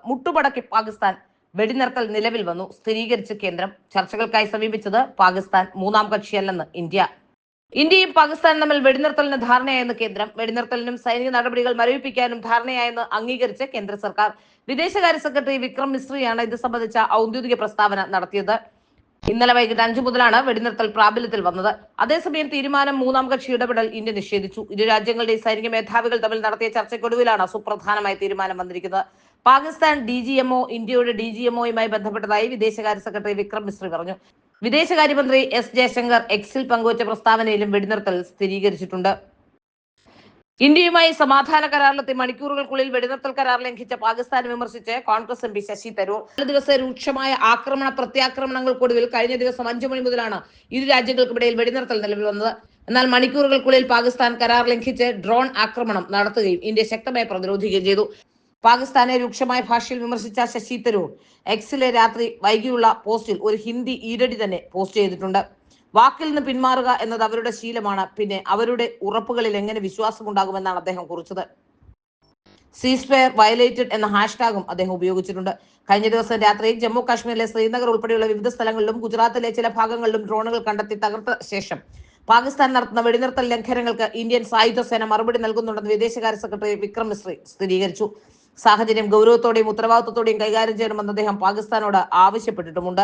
മുട്ടുമടക്കി പാകിസ്ഥാൻ വെടിനിർത്തൽ നിലവിൽ വന്നു. സ്ഥിരീകരിച്ച കേന്ദ്രം. ചർച്ചകൾക്കായി സമീപിച്ചത് പാകിസ്ഥാൻ. മൂന്നാം കക്ഷിയല്ലെന്ന് ഇന്ത്യയും പാകിസ്ഥാനും തമ്മിൽ വെടിനിർത്തലിന് ധാരണയായെന്ന് കേന്ദ്രം. വെടിനിർത്തലിനും സൈനിക നടപടികൾ മരവിപ്പിക്കാനും ധാരണയായെന്ന് അംഗീകരിച്ച് കേന്ദ്ര സർക്കാർ. വിദേശകാര്യ സെക്രട്ടറി വിക്രം മിശ്രിയാണ് ഇത് സംബന്ധിച്ച ഔദ്യോഗിക പ്രസ്താവന നടത്തിയത്. ഇന്നലെ വൈകിട്ട് 5 മുതലാണ് വെടിനിർത്തൽ പ്രാബല്യത്തിൽ വന്നത്. അതേസമയം തീരുമാനം മൂന്നാം കക്ഷി ഇടപെടൽ ഇന്ത്യ നിഷേധിച്ചു. ഇരു രാജ്യങ്ങളുടെയും സൈനിക മേധാവികൾ തമ്മിൽ നടത്തിയ ചർച്ചയ്ക്കൊടുവിലാണ് സുപ്രധാനമായ തീരുമാനം വന്നിരിക്കുന്നത്. പാകിസ്ഥാൻ DGMO ഇന്ത്യയുടെ DGMOയുമായി ബന്ധപ്പെട്ടതായി വിദേശകാര്യ സെക്രട്ടറി വിക്രം മിശ്രി പറഞ്ഞു. വിദേശകാര്യമന്ത്രി S ജയശങ്കർ എക്സിൽ പങ്കുവച്ച പ്രസ്താവനയിലും വെടിനിർത്തൽ സ്ഥിരീകരിച്ചിട്ടുണ്ട്. ഇന്ത്യയുമായി സമാധാന കരാറിലെത്തി മണിക്കൂറുകൾക്കുള്ളിൽ വെടിനിർത്തൽ കരാർ ലംഘിച്ച പാകിസ്ഥാനെ വിമർശിച്ച് കോൺഗ്രസ് MP ശശി തരൂർ. 4 ദിവസ രൂക്ഷമായ പ്രത്യാക്രമണങ്ങൾക്കൊടുവിൽ കഴിഞ്ഞ ദിവസം 5 മണി മുതലാണ് ഇരു രാജ്യങ്ങൾക്കിടയിൽ വെടിനിർത്തൽ നിലവിൽ വന്നത്. എന്നാൽ മണിക്കൂറുകൾക്കുള്ളിൽ പാകിസ്ഥാൻ കരാർ ലംഘിച്ച് ഡ്രോൺ ആക്രമണം നടത്തുകയും ഇന്ത്യ ശക്തമായി പ്രതിരോധിക്കുകയും ചെയ്തു. പാകിസ്ഥാനെ രൂക്ഷമായ ഭാഷയിൽ വിമർശിച്ച ശശി തരൂർ എക്സിലെ രാത്രി വൈകിയുള്ള പോസ്റ്റിൽ ഒരു ഹിന്ദി ഈരടി തന്നെ പോസ്റ്റ് ചെയ്തിട്ടുണ്ട്. വാക്കിൽ നിന്ന് പിന്മാറുക എന്നത് അവരുടെ ശീലമാണ്, പിന്നെ അവരുടെ ഉറപ്പുകളിൽ എങ്ങനെ വിശ്വാസമുണ്ടാകുമെന്നാണ് അദ്ദേഹം കുറിച്ചത്. സീസ്ഫയർ വയലേറ്റഡ് എന്ന ഹാഷ്ടാഗും അദ്ദേഹം ഉപയോഗിച്ചിട്ടുണ്ട്. കഴിഞ്ഞ ദിവസം രാത്രി ജമ്മു കാശ്മീരിലെ ശ്രീനഗർ ഉൾപ്പെടെയുള്ള വിവിധ സ്ഥലങ്ങളിലും ഗുജറാത്തിലെ ചില ഭാഗങ്ങളിലും ഡ്രോണുകൾ കണ്ടെത്തി തകർത്ത ശേഷം പാകിസ്ഥാൻ നടത്തുന്ന വെടിനിർത്തൽ ലംഘനങ്ങൾക്ക് ഇന്ത്യൻ സായുധ സേന മറുപടി നൽകുന്നുണ്ടെന്ന് വിദേശകാര്യ സെക്രട്ടറി വിക്രം മിശ്രി സ്ഥിരീകരിച്ചു. സാഹചര്യം ഗൗരവത്തോടെയും ഉത്തരവാദിത്വത്തോടെയും കൈകാര്യം ചെയ്യണമെന്ന് അദ്ദേഹം പാകിസ്ഥാനോട് ആവശ്യപ്പെട്ടിട്ടുമുണ്ട്.